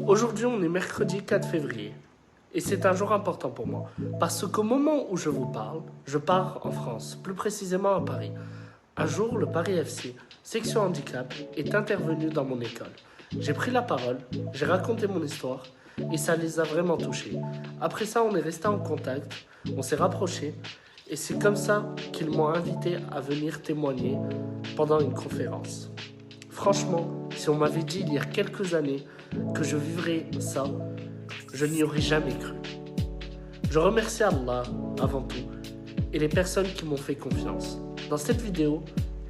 Aujourd'hui, on est mercredi 4 février et c'est un jour important pour moi parce qu'au moment où je vous parle, je pars en France, plus précisément à Paris. Un jour, le Paris FC, section handicap, est intervenu dans mon école. J'ai pris la parole, j'ai raconté mon histoire et ça les a vraiment touchés. Après ça, on est resté en contact, on s'est rapprochés et c'est comme ça qu'ils m'ont invité à venir témoigner pendant une conférence. Franchement, si on m'avait dit il y a quelques années que je vivrais ça, je n'y aurais jamais cru. Je remercie Allah avant tout et les personnes qui m'ont fait confiance. Dans cette vidéo,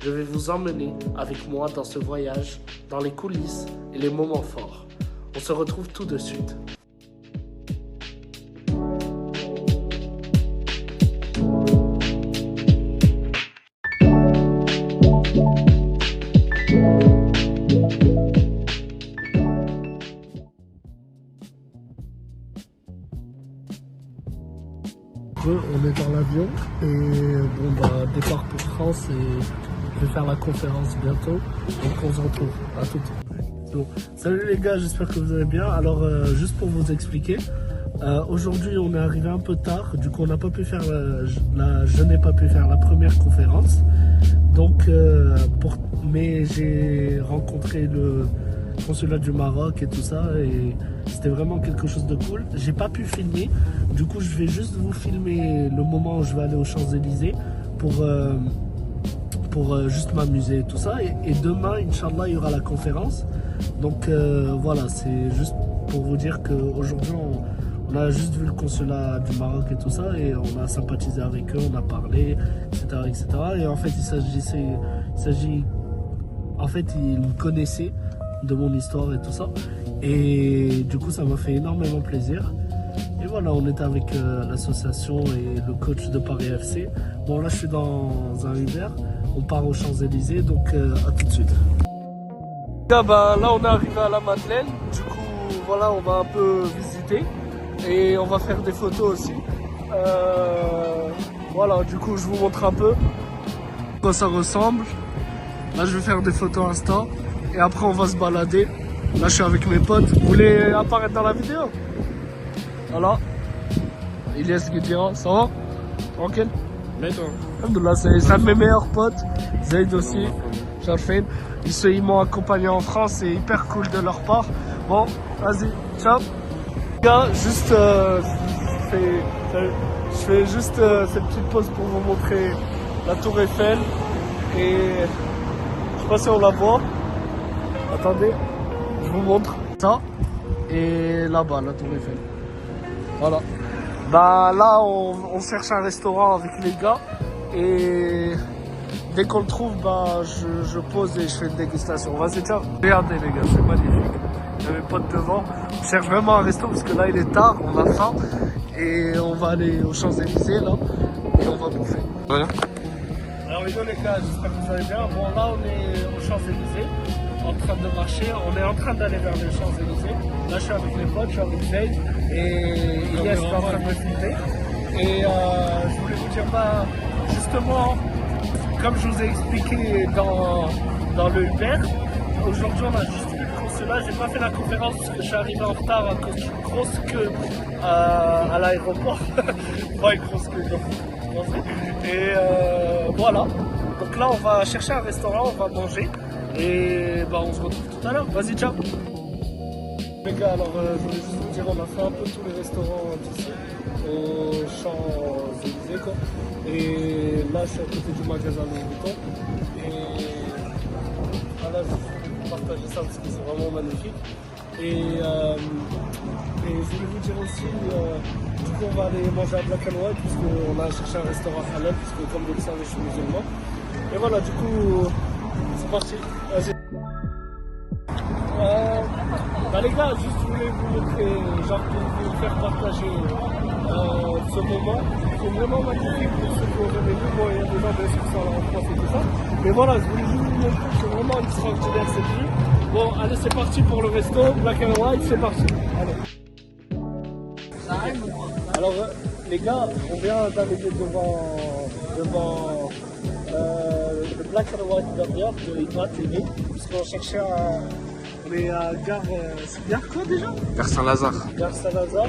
je vais vous emmener avec moi dans ce voyage, dans les coulisses et les moments forts. On se retrouve tout de suite. On est dans l'avion et départ pour France et je vais faire la conférence bientôt, donc on se retrouve à tout de suite. Bon. Salut les gars, j'espère que vous allez bien. Alors juste pour vous expliquer, aujourd'hui on est arrivé un peu tard, du coup on n'a pas pu faire je n'ai pas pu faire la première conférence, donc mais j'ai rencontré le consulat du Maroc et tout ça et c'était vraiment quelque chose de cool. J'ai pas pu filmer, du coup je vais juste vous filmer le moment où je vais aller aux Champs-Élysées pour juste m'amuser et tout ça et demain Inch'Allah il y aura la conférence, donc voilà, c'est juste pour vous dire qu'aujourd'hui on a juste vu le consulat du Maroc et tout ça et on a sympathisé avec eux, on a parlé, etc. Et en fait ils me connaissaient de mon histoire et tout ça et du coup ça m'a fait énormément plaisir et voilà, on était avec l'association et le coach de Paris FC. Bon là je suis dans un Uber, on part aux Champs-Élysées, donc à tout de suite. Là on est arrivé à la Madeleine, du coup voilà, on va un peu visiter et on va faire des photos aussi. Voilà, du coup je vous montre un peu à quoi ça ressemble. Là je vais faire des photos Insta et après on va se balader. Là je suis avec mes potes. Vous voulez apparaître dans la vidéo? Voilà. Ilyes Guedira, ça va? Tranquille? Alhamdoulilah, c'est un de mes meilleurs potes. Zaid aussi, Sharfin. Ils m'ont accompagné en France, c'est hyper cool de leur part. Bon, vas-y, ciao. Les gars, juste je fais juste cette petite pause pour vous montrer la tour Eiffel et je sais pas si on la voit. Attendez, je vous montre ça et là-bas la tour Eiffel. Voilà. Là on cherche un restaurant avec les gars et dès qu'on le trouve je pose et je fais une dégustation. Vas-y, ciao. Regardez les gars, c'est magnifique. Il y a mes potes devant. On cherche vraiment un resto parce que là il est tard, on a faim et on va aller aux Champs-Élysées là et on va bouffer. Voilà. Alors les gars, j'espère que vous allez bien. Bon là on est aux Champs-Élysées en train de marcher, on est en train d'aller vers les Champs-Élysées. Là je suis avec mes potes, je suis avec Zaid et Ilyes est en train de me filmer. Et je voulais vous dire justement, comme je vous ai expliqué dans le Uber, aujourd'hui on a juste vu le consulat. J'ai pas fait la conférence parce que je suis arrivé en retard à cause d'une grosse queue à l'aéroport. Pas une grosse queue, non. Et voilà. Donc là on va chercher un restaurant, on va manger. Et on se retrouve tout à l'heure. Vas-y, ciao. Les gars, alors je voulais juste vous dire, on a fait un peu tous les restaurants d'ici, aux Champs-Élysées quoi. Et là, je suis à côté du magasin Louis Vuitton. Et voilà, je vais partager ça parce que c'est vraiment magnifique. Et je voulais vous dire aussi, du coup, on va aller manger à Black & White puisqu'on a cherché un restaurant halal, puisque comme vous le savez, je suis musulman. Et voilà, du coup, c'est parti. Vas-y. Les gars, juste je voulais vous montrer, genre pour vous faire partager ce moment. C'est vraiment magnifique pour ceux qui ont jamais vu. Bon, il y a des gens bien sûr qui sont en France et tout ça. Mais voilà, je voulais juste vous montrer que c'est vraiment extraordinaire cette vue. Bon, allez, c'est parti pour le resto. Black & White, c'est parti. Allez. Alors, les gars, on vient d'arriver devant le Black & White Burger de Ibra TV, puisqu'on cherchait On est à gare, c'est gare quoi déjà? Gare Saint-Lazare. Gare Saint-Lazare.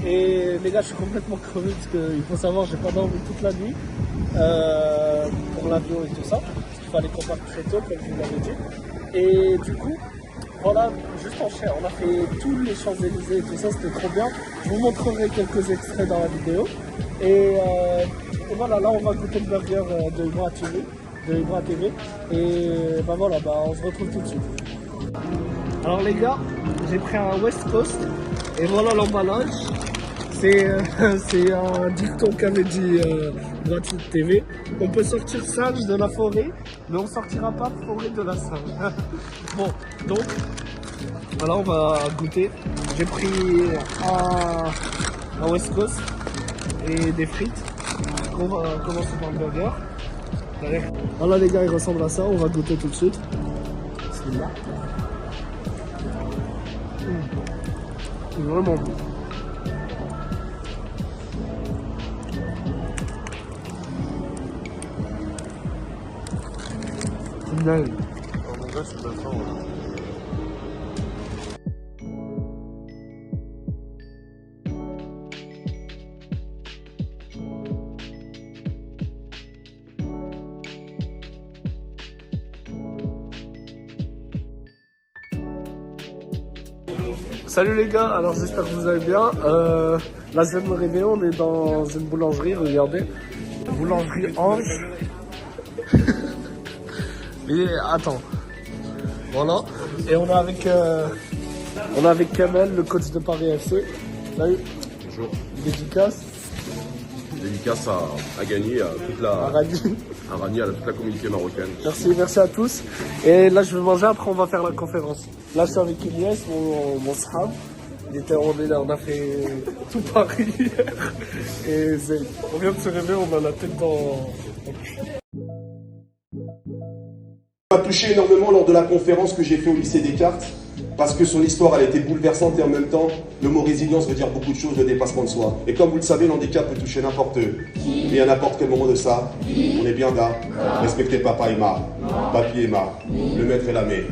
Et les gars, je suis complètement crevé parce qu'il faut savoir, j'ai pas dormi toute la nuit pour l'avion et tout ça. Parce qu'il fallait qu'on parte très tôt, comme je vous l'avais dit. Et du coup, voilà, juste en chair, on a fait tous les Champs-Élysées et tout ça, c'était trop bien. Je vous montrerai quelques extraits dans la vidéo. Et voilà, là on va goûter le burger de Ibra TV. Et bah voilà, on se retrouve tout de suite. Alors les gars, j'ai pris un West Coast et voilà l'emballage. C'est un dicton qu'avait dit Ibra TV. On peut sortir singe de la forêt, mais on sortira pas forêt de la singe. Bon, donc voilà, on va goûter. J'ai pris un West Coast et des frites. On va commencer par le burger. Voilà les gars, il ressemble à ça, on va goûter tout de suite. Bismillah. C'est vraiment bon. C'est dingue. En vrai, c'est pas ça, ouais. Salut les gars, alors j'espère que vous allez bien. Là je viens de me réveiller, on est dans une boulangerie, regardez. Boulangerie Ange. Mais attends. Voilà. Et on est avec Kamel, le coach de Paris FC. Salut. Bonjour. Dédicace. Dédicace à gagner à toute la... À Rani, à toute la communauté marocaine. Merci à tous. Et là je vais manger, après on va faire la conférence. Là je suis avec Ilyes, mon sahab. On a fait tout Paris hier. Et on vient de se réveiller, on a la tête dans... m'a touché énormément lors de la conférence que j'ai fait au lycée Descartes, parce que son histoire elle a été bouleversante et en même temps le mot résilience veut dire beaucoup de choses, le dépassement de soi. Et comme vous le savez, l'handicap peut toucher n'importe qui, et à n'importe quel moment de ça, on est bien là, respectez papa et ma, papy et ma, le maître et la mère.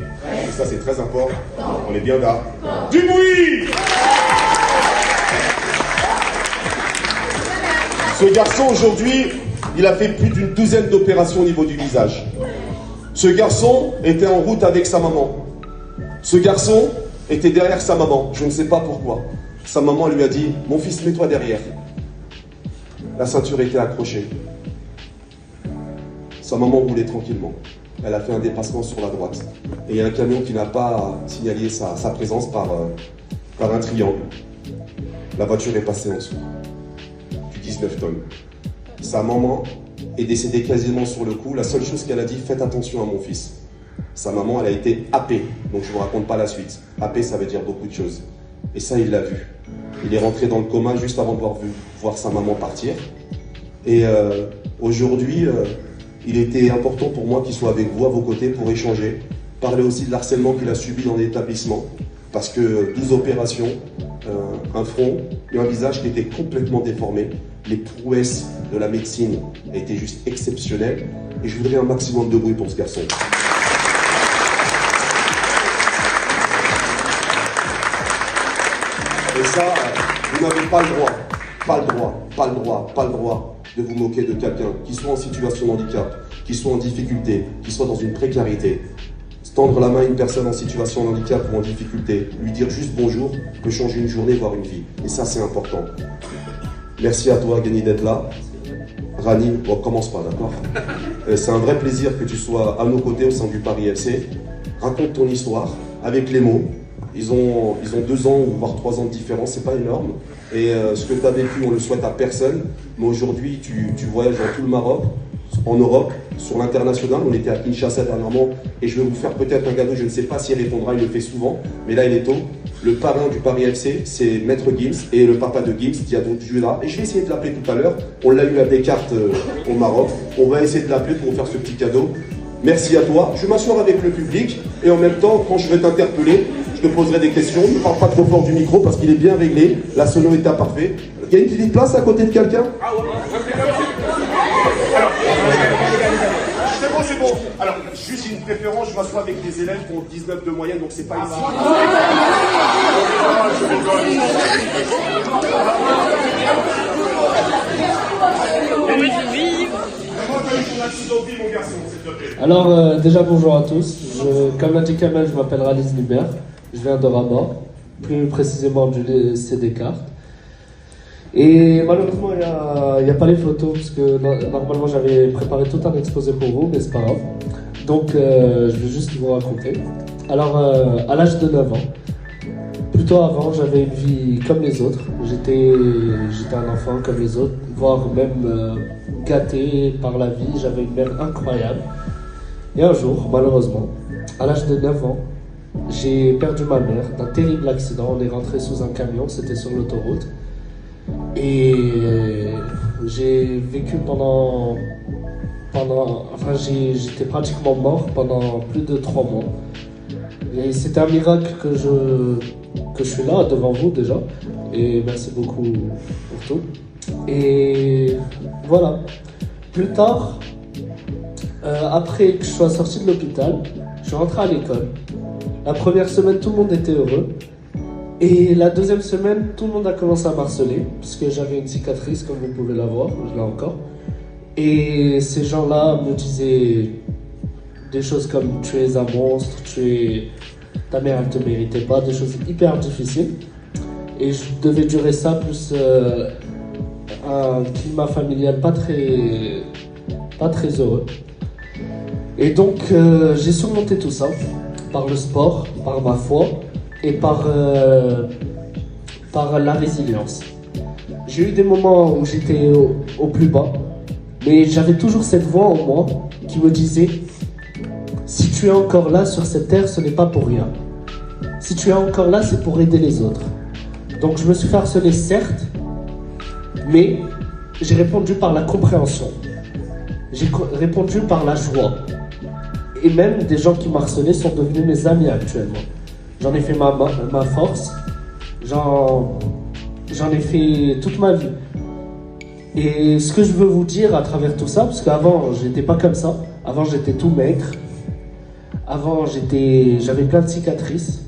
Et ça c'est très important, on est bien là. Du bruit! Ce garçon aujourd'hui, il a fait plus d'une douzaine d'opérations au niveau du visage. Ce garçon était en route avec sa maman. Ce garçon était derrière sa maman. Je ne sais pas pourquoi. Sa maman lui a dit « Mon fils, mets-toi derrière ». La ceinture était accrochée. Sa maman roulait tranquillement. Elle a fait un dépassement sur la droite. Et il y a un camion qui n'a pas signalé sa présence par un triangle. La voiture est passée en dessous. Du 19 tonnes. Sa maman est décédée quasiment sur le coup. La seule chose qu'elle a dit, faites attention à mon fils. Sa maman, elle a été happée, donc je ne vous raconte pas la suite. Happée, ça veut dire beaucoup de choses. Et ça, il l'a vu. Il est rentré dans le coma juste avant de voir sa maman partir. Et aujourd'hui, il était important pour moi qu'il soit avec vous, à vos côtés, pour échanger. Parler aussi de l'harcèlement qu'il a subi dans l'établissement. Parce que 12 opérations, un front et un visage qui était complètement déformé. Les prouesses de la médecine a été juste exceptionnelles. Et je voudrais un maximum de bruit pour ce garçon. Et ça, vous n'avez pas le droit de vous moquer de quelqu'un qui soit en situation de handicap, qui soit en difficulté, qui soit dans une précarité. Tendre la main à une personne en situation de handicap ou en difficulté, lui dire juste bonjour, peut changer une journée, voire une vie. Et ça, c'est important. Merci à toi, Gani, d'être là. Rani, on commence pas, d'accord? C'est un vrai plaisir que tu sois à nos côtés au sein du Paris FC. Raconte ton histoire avec les mots. Ils ont 2 ans ou voire 3 ans de différence, c'est pas énorme. Et ce que tu as vécu, on le souhaite à personne. Mais aujourd'hui, tu voyages dans tout le Maroc, en Europe, sur l'international. On était à Kinshasa dernièrement et je vais vous faire peut-être un cadeau. Je ne sais pas s'il répondra, il le fait souvent, mais là il est tôt. Le parrain du Paris FC, c'est Maître Gims et le papa de Gims, Diado Juda. Et je vais essayer de l'appeler tout à l'heure. On l'a eu à Descartes au Maroc. On va essayer de l'appeler pour vous faire ce petit cadeau. Merci à toi. Je vais m'asseoir avec le public et en même temps, quand je vais t'interpeller, je te poserai des questions. Ne parle pas trop fort du micro parce qu'il est bien réglé. La sono est à parfait. Il y a une petite place à côté de quelqu'un? Ah ouais, c'est bon. Alors, juste une préférence, je m'assois avec des élèves qui ont 19 de moyenne, donc c'est pas ici. Alors, déjà bonjour à tous. Comme l'a dit Kamel, je m'appelle Raliz Libert. Je viens de Rabat, plus précisément du lycée Descartes. Et malheureusement, il n'y a pas les photos, parce que normalement j'avais préparé tout un exposé pour vous, mais c'est pas grave. Donc, je vais juste vous raconter. Alors, à l'âge de 9 ans, plutôt avant, j'avais une vie comme les autres. J'étais un enfant comme les autres, voire même gâté par la vie. J'avais une mère incroyable. Et un jour, malheureusement, à l'âge de 9 ans, j'ai perdu ma mère d'un terrible accident. On est rentré sous un camion, c'était sur l'autoroute. Et j'ai vécu j'étais pratiquement mort pendant plus de 3 mois. Et c'est un miracle que je suis là devant vous déjà. Et merci beaucoup pour tout. Et voilà. Plus tard, après que je sois sorti de l'hôpital, je suis rentré à l'école. La première semaine, tout le monde était heureux. Et la deuxième semaine, tout le monde a commencé à m'harceler, puisque j'avais une cicatrice, comme vous pouvez la voir, je l'ai encore. Et ces gens-là me disaient des choses comme « tu es un monstre »,« ta mère elle te méritait pas », des choses hyper difficiles. Et je devais durer ça, plus un climat familial pas très heureux. Et donc j'ai surmonté tout ça par le sport, par ma foi et par la résilience. J'ai eu des moments où j'étais au plus bas, mais j'avais toujours cette voix en moi qui me disait « si tu es encore là sur cette terre, ce n'est pas pour rien. Si tu es encore là, c'est pour aider les autres. » Donc je me suis fait harceler, certes, mais j'ai répondu par la compréhension. J'ai répondu par la joie. Et même des gens qui m'harcelaient sont devenus mes amis actuellement. J'en ai fait ma force. J'en ai fait toute ma vie. Et ce que je veux vous dire à travers tout ça, parce qu'avant, j'étais pas comme ça. Avant, j'étais tout maigre. Avant, j'avais plein de cicatrices.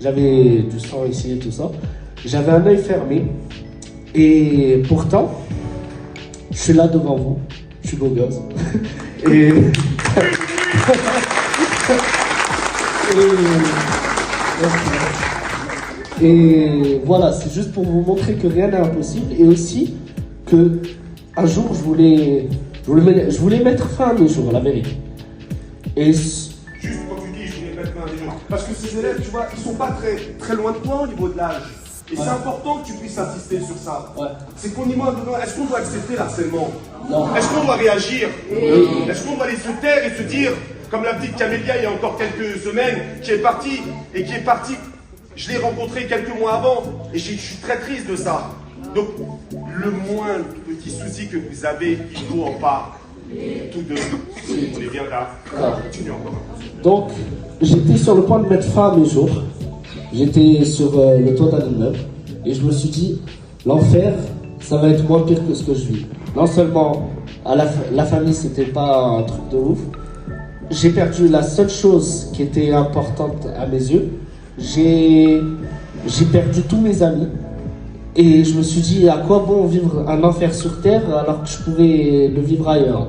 J'avais du sang ici et tout ça. J'avais un œil fermé. Et pourtant, je suis là devant vous. Je suis beau gosse. Et voilà, c'est juste pour vous montrer que rien n'est impossible. Et aussi que un jour, je voulais mettre fin à mes jours, la vérité. Et juste quand tu dis je voulais mettre fin à mes jours, parce que ces élèves, tu vois, ils sont pas très loin de toi au niveau de l'âge. Et c'est important que tu puisses insister sur ça. Ouais. C'est qu'au niveau de... Est-ce qu'on doit accepter l'harcèlement? Non. Est-ce qu'on doit réagir? Oui. Est-ce qu'on doit aller se taire et se dire, comme l'a dit Camélia il y a encore quelques semaines, qui est parti, je l'ai rencontré quelques mois avant, et je suis très triste de ça. Donc, le moindre petit souci que vous avez, il faut en parler. Tous deux, on est bien là. Continue encore. Donc, j'étais sur le point de mettre fin à mes jours. J'étais sur le toit d'un immeuble et je me suis dit, l'enfer, ça va être moins pire que ce que je vis. Non seulement la famille, c'était pas un truc de ouf, j'ai perdu la seule chose qui était importante à mes yeux. J'ai perdu tous mes amis et je me suis dit, à quoi bon vivre un enfer sur terre alors que je pouvais le vivre ailleurs.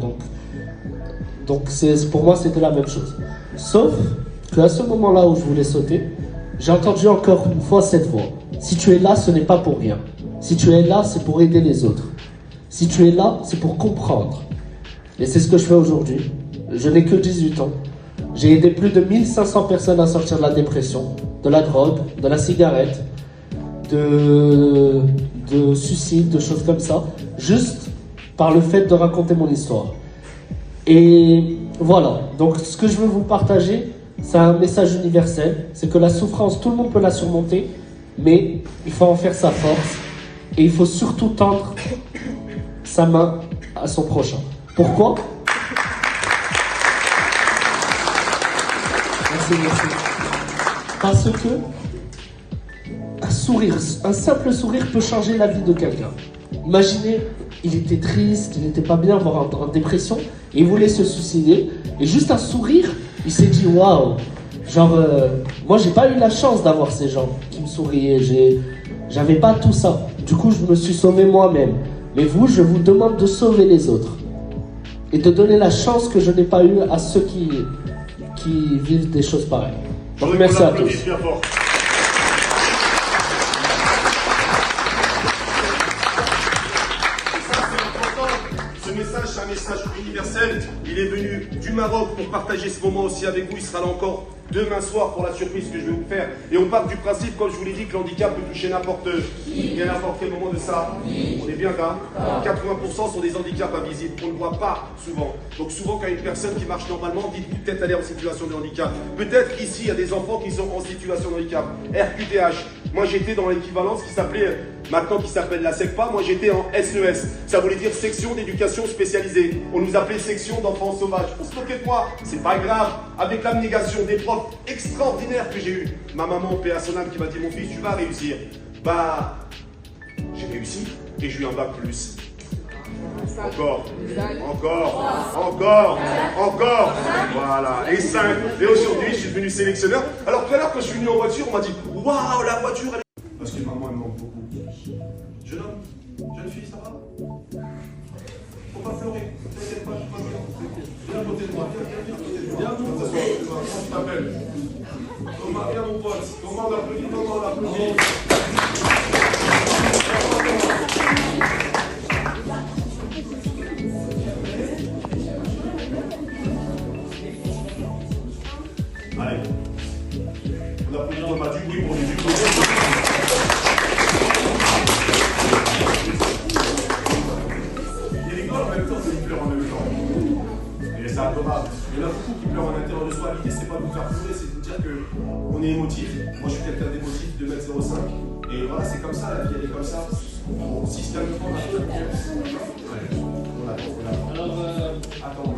Donc pour moi, c'était la même chose. Sauf qu'à ce moment-là où je voulais sauter, j'ai entendu encore une fois cette voix. Si tu es là, ce n'est pas pour rien. Si tu es là, c'est pour aider les autres. Si tu es là, c'est pour comprendre. Et c'est ce que je fais aujourd'hui. Je n'ai que 18 ans. J'ai aidé plus de 1500 personnes à sortir de la dépression, de la drogue, de la cigarette, de suicide, de choses comme ça, juste par le fait de raconter mon histoire. Et voilà. Donc ce que je veux vous partager, c'est un message universel, c'est que la souffrance, tout le monde peut la surmonter, mais il faut en faire sa force et il faut surtout tendre sa main à son prochain. Pourquoi? Merci. Parce que un simple sourire peut changer la vie de quelqu'un. Imaginez, il était triste, il n'était pas bien, voire en dépression, et il voulait se suicider, et juste un sourire Il s'est dit waouh, genre moi j'ai pas eu la chance d'avoir ces gens qui me souriaient, j'avais pas tout ça. Du coup je me suis sauvé moi-même. Mais vous, je vous demande de sauver les autres et de donner la chance que je n'ai pas eue à ceux qui vivent des choses pareilles. Donc merci à tous. Ce message, c'est un message universel. Il est venu du Maroc pour partager ce moment aussi avec vous. Il sera là encore demain soir pour la surprise que je vais vous faire. Et on part du principe, comme je vous l'ai dit, que l'handicap peut toucher n'importe qui, à n'importe quel moment de ça. On est bien là. 80% sont des handicaps invisibles. On ne le voit pas souvent. Donc souvent, quand il y a une personne qui marche normalement, dites-vous peut-être aller en situation de handicap. Peut-être ici, il y a des enfants qui sont en situation de handicap. RQTH. Moi, j'étais dans l'équivalence qui s'appelait, maintenant qui s'appelle la SECPA, moi j'étais en SES. Ça voulait dire section d'éducation spécialisée. On nous appelait section d'enfants sauvages. On se moquait de moi, c'est pas grave. Avec l'abnégation des profs extraordinaires que j'ai eu. Ma maman, paix à son âme, qui m'a dit, mon fils, tu vas réussir. Bah, j'ai réussi et j'ai eu un bac plus. Encore, voilà, et 5. Et aujourd'hui, je suis devenu sélectionneur. Alors tout à l'heure, quand je suis venu en voiture, on m'a dit, waouh, la voiture, elle... Parce que maman, elle me manque beaucoup. Jeune homme, jeune fille, ça va? Faut pas pleurer. T'inquiète pas, tout va bien. Viens à côté de moi, viens à côté de moi. Viens à t'asseoir, je t'appelle. Thomas, viens mon pote. Thomas, on l'applaudit, Thomas, on l'applaudit. Allez. On applaudit Thomas, du bruit pour les applaudissements. En même temps, c'est une pleure en même temps. Et c'est adorable. Il y en a beaucoup qui pleurent en l'intérieur de soi. L'idée, c'est pas de vous faire pleurer, c'est de vous dire qu'on est émotif. Moi, je suis quelqu'un d'émotif, 2,05 m. Et voilà, c'est comme ça, la vie, elle est comme ça. Bon, systématiquement, on attend. Alors, attends,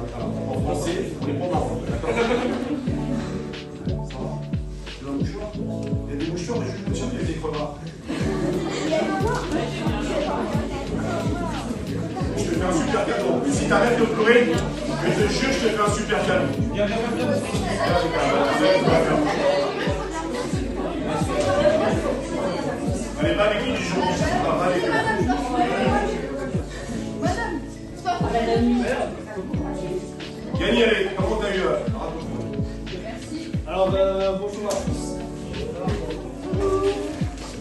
en français, on répond en français. D'accord? Ça va? Tu veux un mouchoir? Il y a des mouchoirs, mais je suis sûr qu'il y a des crevards. Je te fais un super cadeau. Si t'arrêtes de pleurer, je te jure, je te fais un super cadeau. Allez, va avec lui du jour. Va avec eux. Yanni, allez, comment t'as eu? Merci. Alors, bonjour à tous.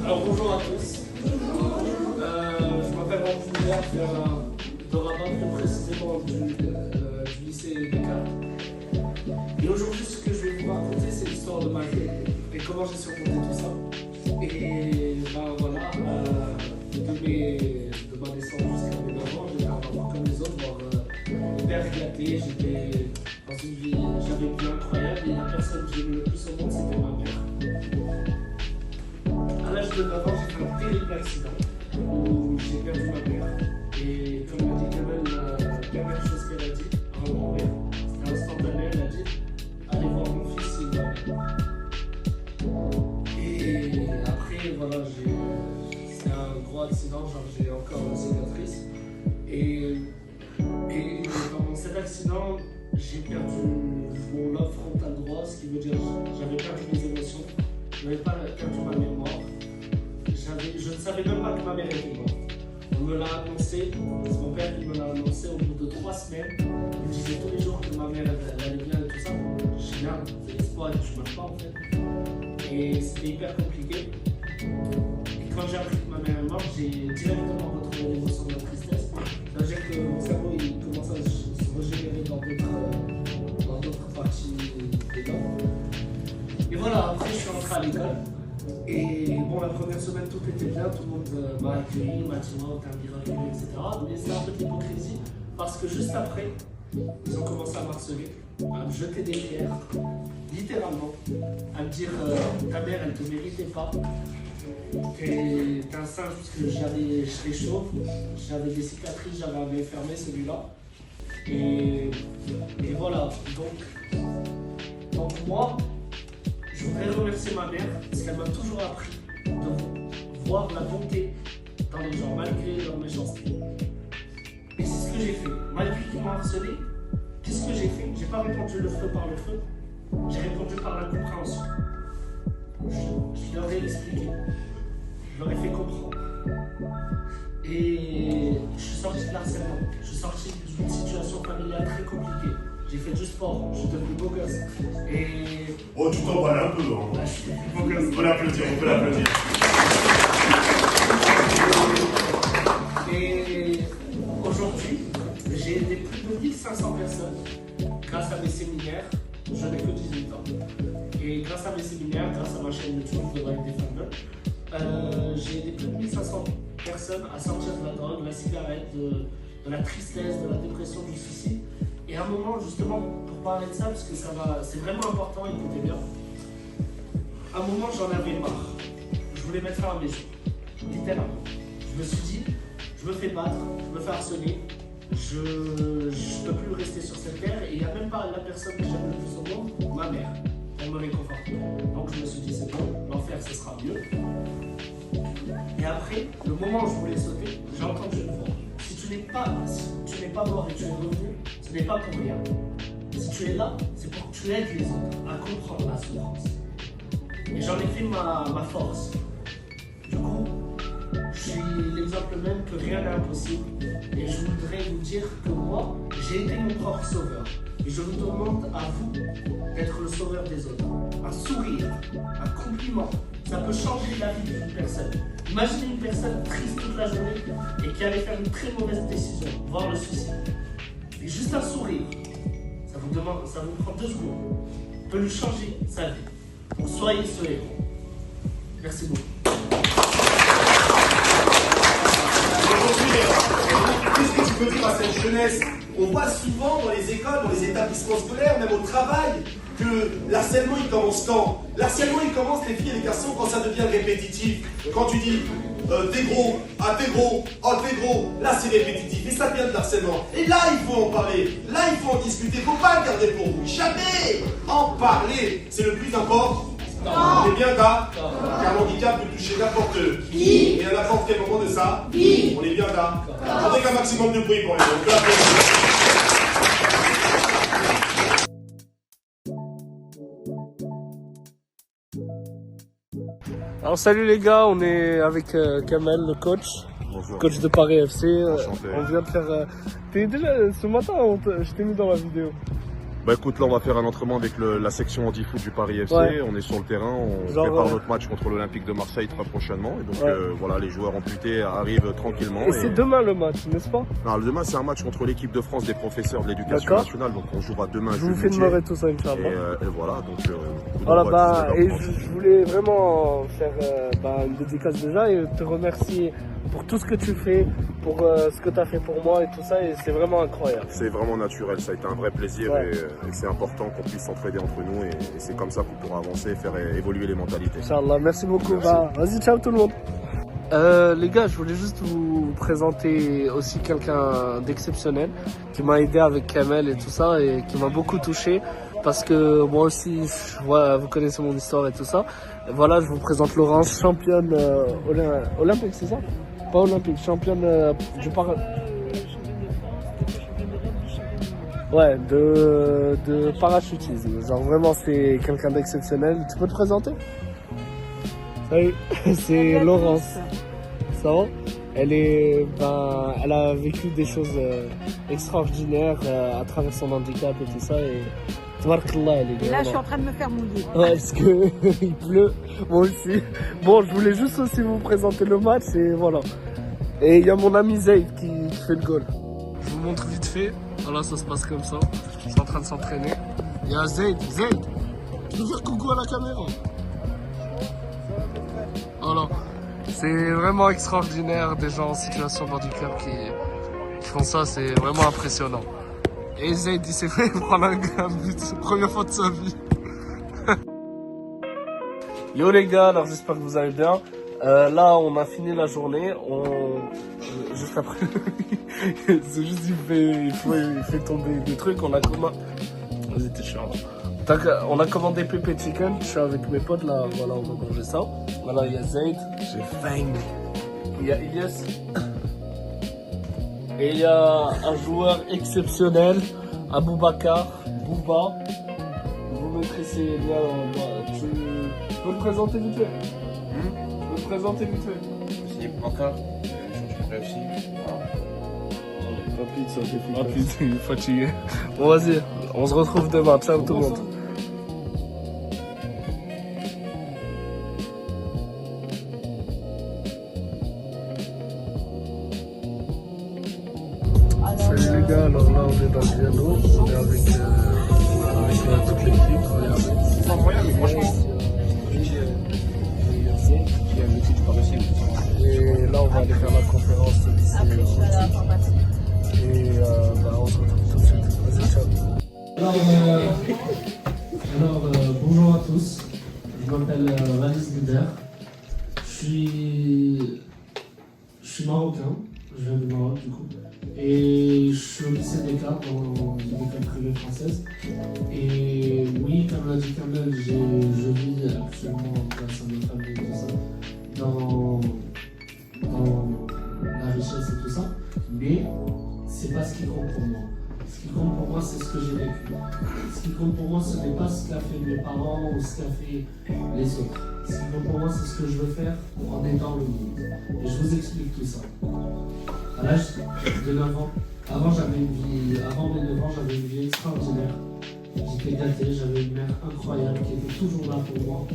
Bonjour à tous. Je m'appelle Randy, je viens de Rabat, plus précisément du lycée Descartes. Et aujourd'hui, ce que je vais vous raconter, c'est l'histoire de ma vie et comment j'ai surmonté tout ça. Et ben voilà, de ma naissance jusqu'à mes 9 ans, j'étais un enfant comme les autres, hyper gâté, j'étais dans une vie, j'avais une vie incroyable et la personne que j'aimais le plus au monde, c'était ma mère. À l'âge de 9 ans, j'ai fait un terrible accident où j'ai perdu ma mère. Et comme m'a dit Kamel, la première chose qu'elle a dit avant de mourir, c'était instantané, elle a dit allez voir mon fils, il va bien. Et après, voilà, c'est un gros accident, genre j'ai encore une cicatrice. Et dans cet accident, j'ai perdu mon lobe frontal droit, ce qui veut dire j'avais perdu mes émotions, j'avais pas perdu ma mémoire. Je ne savais même pas que ma mère était morte. On me l'a annoncé, c'est mon père qui me l'a annoncé au bout de 3 semaines. Il me disait tous les jours que ma mère allait bien et tout ça. J'ai bien, j'ai l'espoir et je ne meurs pas en fait. Et c'était hyper compliqué. Et quand j'ai appris que ma mère est morte, j'ai directement retrouvé l'émotion de la tristesse. Ça veut dire que mon cerveau il commence à se régénérer dans d'autres parties des dents. Et voilà, après je suis rentré à l'école. Et bon, la première semaine, tout était bien, tout le monde m'a accueilli, m'a dit wow, t'es un miraculeux, etc. Mais c'est un peu d'hypocrisie parce que juste après, ils ont commencé à m'harceler, à me jeter des pierres, littéralement, à me dire ta mère, elle te méritait pas. T'es un singe parce que j'étais chauve, j'avais des cicatrices, j'avais un œil fermé, celui-là. Et voilà, donc moi, je voudrais remercier ma mère parce qu'elle m'a toujours appris de voir la bonté dans les gens, malgré leur méchanceté. Et c'est ce que j'ai fait. Malgré qu'ils m'ont harcelé, qu'est-ce que j'ai fait? J'ai pas répondu le feu par le feu, J'ai répondu par la compréhension. Je leur ai expliqué. Je leur ai fait comprendre. Et je suis sorti de l'harcèlement. Je suis sorti d'une situation familiale très compliquée. J'ai fait du sport, je suis devenu beau gosse. Et... Oh, tu t'emballes un peu, hein. Bah, je suis devenu beau gosse. On peut l'applaudir, on peut l'applaudir. Et aujourd'hui, j'ai aidé plus de 1500 personnes grâce à mes séminaires. Je n'ai que 18 ans. Et grâce à mes séminaires, grâce à ma chaîne YouTube, The Right Defender, j'ai aidé plus de 1500 personnes à sortir de la drogue, de la cigarette, de la tristesse, de la dépression, du suicide. Et à un moment, justement, pour parler de ça, parce que c'est vraiment important, écoutez bien. À un moment, j'en avais marre. Je voulais mettre fin à mes jours, littéralement. Je me suis dit, je me fais battre, je me fais harceler, je ne peux plus rester sur cette terre. Et il n'y a même pas la personne que j'aime le plus au monde, ma mère, pour me réconforter. Donc je me suis dit, c'est bon, l'enfer, ce sera mieux. Et après, le moment où je voulais sauter, j'ai entendu une voix. Si tu n'es pas mort et tu es revenu, ce n'est pas pour rien. Si tu es là, c'est pour que tu aides les autres à comprendre la souffrance. Et j'en ai fait ma force. Du coup, je suis l'exemple même que rien n'est impossible. Et je voudrais vous dire que moi, j'ai été mon propre sauveur. Et je vous demande à vous d'être le sauveur des autres. Un sourire, un compliment, ça peut changer la vie d'une personne. Imaginez une personne triste toute la journée et qui allait faire une très mauvaise décision, voire le suicide. Et juste un sourire, ça vous prend 2 secondes, peut lui changer sa vie. Donc soyez ce héros. Merci beaucoup. Qu'est-ce que tu peux dire à cette jeunesse? On voit souvent dans les écoles, dans les établissements scolaires, même au travail, que l'harcèlement il commence quand? L'harcèlement il commence, les filles et les garçons, quand ça devient répétitif. Quand tu dis t'es gros, ah t'es gros, oh t'es gros, là c'est répétitif et ça vient de l'harcèlement. Et là il faut en parler, là il faut en discuter, faut pas le garder pour vous, jamais en parler, c'est le plus important. On est bien là, car l'handicap peut toucher n'importe qui, et à n'importe quel moment de ça, on est bien là. Avec un maximum de bruit pour les autres. Alors salut les gars, on est avec Kamel, le coach. Bonjour. Coach de Paris FC. Enchanté. On vient de faire... déjà ce matin, je t'ai mis dans la vidéo. Bah écoute, là on va faire un entraînement avec la section anti-foot du Paris FC. Ouais. On est sur le terrain, on Genre, prépare notre match contre l'Olympique de Marseille très prochainement. Et donc voilà, les joueurs amputés arrivent tranquillement. Et c'est demain le match, n'est-ce pas? Non, demain c'est un match contre l'équipe de France des professeurs de l'éducation D'accord. nationale. Donc on jouera demain. Je vous filmerai tout ça, Inch'Allah. Et voilà, donc Voilà, on va et je voulais vraiment faire une dédicace déjà et te remercier pour tout ce que tu fais, pour ce que tu as fait pour moi et tout ça, et c'est vraiment incroyable. c'est vraiment naturel, ça a été un vrai plaisir Ouais. et c'est important qu'on puisse s'entraider entre nous et c'est comme ça qu'on pourra avancer et faire évoluer les mentalités. Inch'Allah, merci beaucoup. Merci. Bah, vas-y, ciao tout le monde. Les gars, je voulais juste vous présenter aussi quelqu'un d'exceptionnel qui m'a aidé avec Kamel et tout ça et qui m'a beaucoup touché parce que moi aussi, vous connaissez mon histoire et tout ça. Et voilà, je vous présente Laurence, championne olympique, c'est ça? Pas olympique, championne du Ouais, de parachutisme. Genre vraiment, c'est quelqu'un d'exceptionnel. Tu peux te présenter? Salut, c'est Laurence. Ça va? Elle a vécu des choses extraordinaires à travers son handicap et tout ça. Et tabarakallah, elle est Et là, je suis en train de me faire mouiller. Ouais, parce que il pleut, moi aussi. Bon, je voulais juste aussi vous présenter le match et voilà. Et il y a mon ami Zayd qui fait le goal. Je vous montre vite fait. Voilà, ça se passe comme ça. Ils sont en train de s'entraîner. Il y a Zayd. Tu veux faire coucou à la caméra? Voilà. C'est vraiment extraordinaire des gens en situation de handicap qui font ça. C'est vraiment impressionnant. Et Zayd, il s'est fait prendre un but. C'est la première fois de sa vie. Yo les gars, alors j'espère que vous allez bien. Là, on a fini la journée. Juste après, c'est juste il fait tomber des trucs. On a commandé. Vas-y, t'es chiant. On a commandé Pepe Chicken. Je suis avec mes potes là. Voilà, on va manger ça. Voilà, il y a Zayd. J'ai faim. Il y a Ilyes. Et il y a un joueur exceptionnel, Aboubakar, Bouba. Vous montrer ses liens. Tu peux me présenter vite fait? Tu peux me présenter vite fait? C'est encore je fais aussi. Rapide, ça c'est rapide, il est fatigué. Bon vas-y, on se retrouve demain, ciao tout le monde. Salut les gars, alors là on est dans le piano, on est avec toute l'équipe, regardez. C'est pas moyen, mais franchement. J'ai un métier du pas possible. Et là on va aller faire la conférence d'ici. Et on se retrouve tout de suite. Vas-y, ciao. Alors, bonjour à tous. Je m'appelle Valis Guder. Je suis marocain. Je viens du Maroc du coup. Et je suis au lycée Descartes dans une école privée française. Et oui, comme l'a dit Kamel, je vis actuellement grâce à ma famille et tout ça dans la richesse et tout ça. Mais c'est pas ce qui compte pour moi. Ce qui compte pour moi, c'est ce que j'ai vécu. Ce qui compte pour moi, ce n'est pas ce qu'a fait mes parents ou ce qu'a fait les autres. Ce qui compte pour moi, c'est ce que je veux faire en aidant le monde. Et je vous explique tout ça. À l'âge de 9 ans, avant mes 9 ans, j'avais une vie extraordinaire. J'étais gâté, j'avais une mère incroyable qui était toujours là pour moi,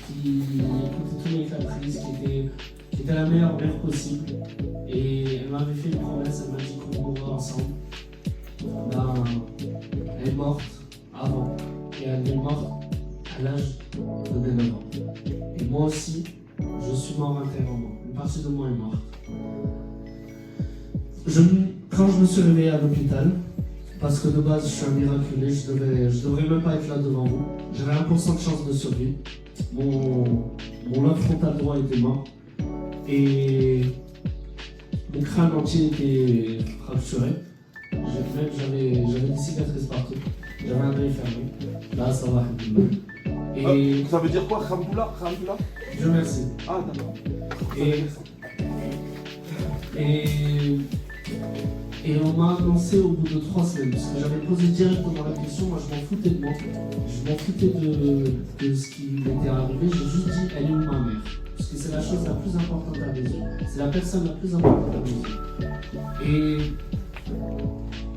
qui écoutait tous mes caprices, qui était la meilleure mère possible. Et elle m'avait fait une promesse, elle m'a dit qu'on mourrait ensemble. Ben, elle est morte avant et elle est morte à l'âge de mes 9 ans. Et moi aussi, je suis mort intérieurement. Une partie de moi est morte. Quand je me suis réveillé à l'hôpital, parce que de base je suis un miraculé, je devrais même pas être là devant vous. J'avais 1% de chance de survie. Mon lobe frontal droit était mort et mon crâne entier était fracturé. J'avais des cicatrices partout. J'avais un œil fermé. Là, ça va. Et Ça veut dire quoi, Khamdoullah? Dieu merci. Ah, d'accord. Et on m'a annoncé au bout de 3 semaines, parce que j'avais posé directement la question, moi je m'en foutais de moi. Je m'en foutais de ce qui m'était arrivé, j'ai juste dit, elle est où ma mère? Parce que c'est la chose la plus importante à mes yeux. C'est la personne la plus importante à mes yeux. Et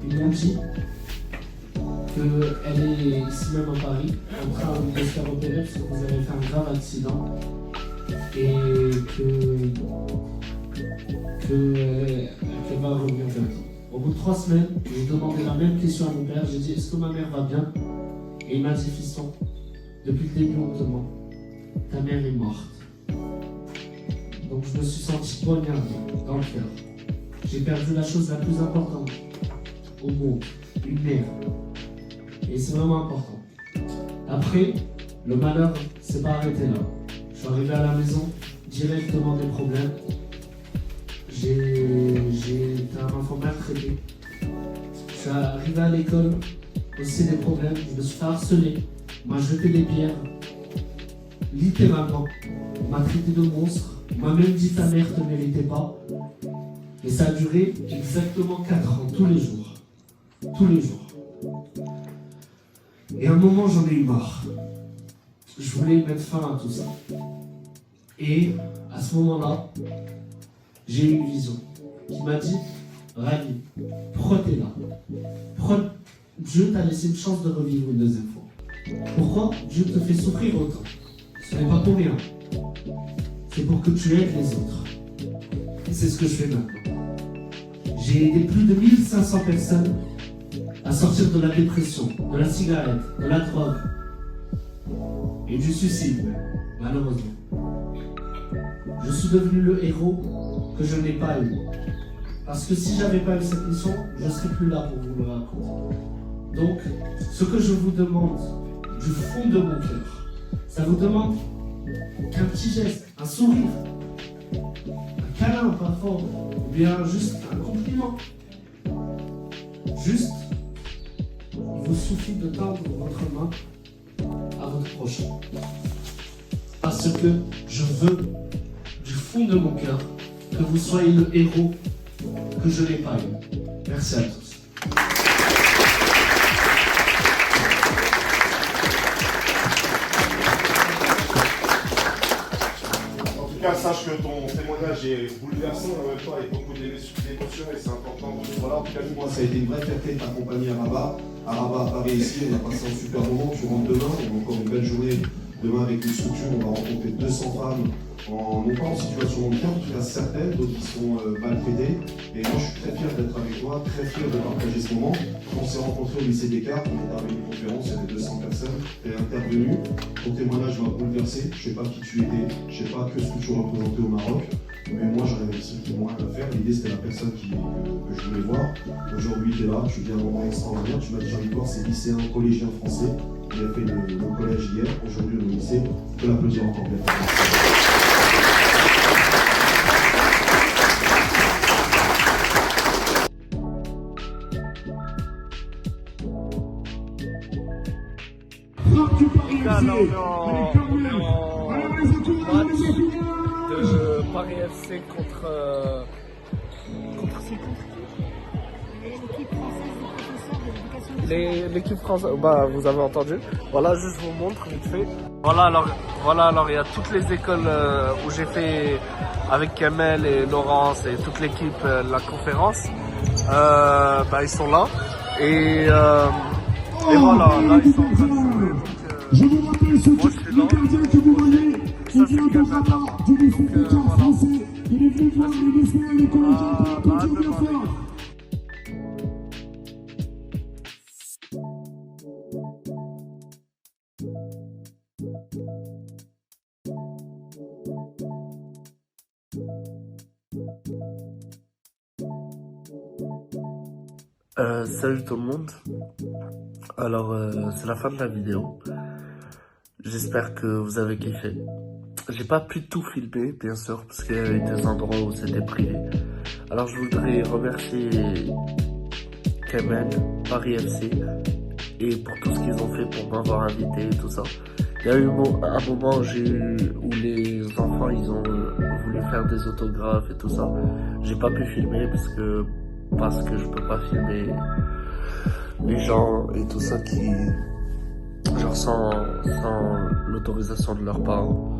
ils m'ont dit qu'elle est ici même à Paris, en train de se faire opérer parce que vous avez fait un grave accident. Et qu'elle va revenir bientôt. Au bout de 3 semaines, j'ai demandé la même question à mon père. J'ai dit, est-ce que ma mère va bien? Et il m'a dit, fiston, depuis le début on te ment. Ta mère est morte. Donc je me suis senti poignardé dans le cœur. J'ai perdu la chose la plus importante au monde, une mère. Et c'est vraiment important. Après, le malheur s'est pas arrêté là. Je suis arrivé à la maison, directement des problèmes. J'ai été un enfant maltraité. Je suis arrivé à l'école, aussi des problèmes. Je me suis fait harceler. On m'a jeté des pierres. Littéralement. On m'a traité de monstre. On m'a même dit ta mère ne te méritait pas. Et ça a duré exactement 4 ans, tous les jours. Tous les jours. Et à un moment, j'en ai eu marre. Je voulais mettre fin à tout ça. Et à ce moment-là, j'ai eu une vision qui m'a dit, Rally, pourquoi t'es là? Pourquoi Dieu t'a laissé une chance de revivre une deuxième fois? Pourquoi Dieu te fait souffrir autant? Ce n'est pas pour rien. C'est pour que tu aides les autres. Et c'est ce que je fais maintenant. J'ai aidé plus de 1500 personnes à sortir de la dépression, de la cigarette, de la drogue et du suicide, malheureusement. Je suis devenu le héros que je n'ai pas eu. Parce que si j'avais pas eu cette mission, je ne serais plus là pour vous le raconter. Donc, ce que je vous demande du fond de mon cœur, ça vous demande qu'un petit geste, un sourire, un câlin pas fort, ou bien juste un compliment. Juste, il vous suffit de tendre votre main à votre prochain. Parce que je veux, du fond de mon cœur, que vous soyez le héros que je n'ai pas eu. Merci à tous. sache que ton témoignage est bouleversant, en même temps avec beaucoup d'émotions et c'est important. Voilà, en tout cas, moi, ça a été une vraie fierté de t'accompagner à Rabat. À Rabat, à Paris, ici, on a passé un super moment. Tu rentres demain, on a encore une belle journée. Demain, avec une structure, on va rencontrer 200 femmes, non pas en situation de handicap, en tout cas certaines, d'autres qui sont maltraitées. Et moi, je suis très fier d'être avec toi, très fier de partager ce moment. On s'est rencontrés au lycée Descartes, on est arrivé à une conférence, il y avait 200 personnes, tu es intervenu. Ton témoignage m'a bouleversé, je ne sais pas qui tu étais, je ne sais pas que ce que tu représentais au Maroc. Mais moi, j'en avais strictement rien à faire. L'idée, c'était la personne que je voulais voir. Aujourd'hui, tu es là, tu viens un moment extraordinaire. Tu m'as dit, j'ai envie de voir ces lycéens, collégiens français. Il a fait le collège hier, aujourd'hui le lycée. On peut l'applaudir encore bien. De Paris FC contre l'équipe française. Bah, vous avez entendu. Voilà, juste je vous montre vite fait. Voilà, alors il y a toutes les écoles où j'ai fait avec Kamel et Laurence et toute l'équipe la conférence. Bah, ils sont là et voilà, là ils sont en train de jouer. Je vous rappelle ce titre, le gardien que vous voyez, il vient de Rabat, du lycée Descartes français. Il est venu voir les lycéens et les collégiens pour applaudir bien fort. Salut tout le monde. Alors c'est la fin de la vidéo. J'espère que vous avez kiffé. J'ai pas pu tout filmer bien sûr parce qu'il y avait des endroits où c'était privé. Alors je voudrais remercier Kamel, Paris FC et pour tout ce qu'ils ont fait pour m'avoir invité et tout ça. Il y a eu un moment où les enfants ils ont voulu faire des autographes et tout ça. J'ai pas pu filmer parce que je peux pas filmer les gens et tout ça qui genre sans l'autorisation de leurs parents.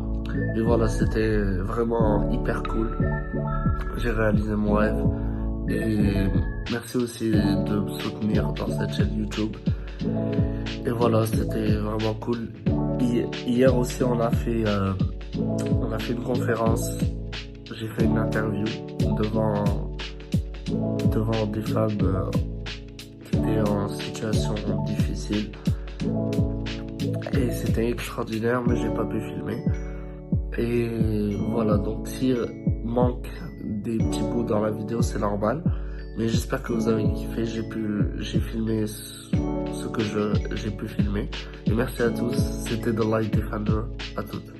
Et voilà, c'était vraiment hyper cool. J'ai réalisé mon rêve et merci aussi de me soutenir dans cette chaîne YouTube. Et voilà, c'était vraiment cool. Hier aussi on a fait une conférence. J'ai fait une interview devant des femmes qui étaient en situation difficile et c'était extraordinaire, mais j'ai pas pu filmer. Et voilà, donc s'il manque des petits bouts dans la vidéo, c'est normal, mais j'espère que vous avez kiffé. J'ai filmé ce que j'ai pu filmer et merci à tous. C'était The Light Defender, à toutes.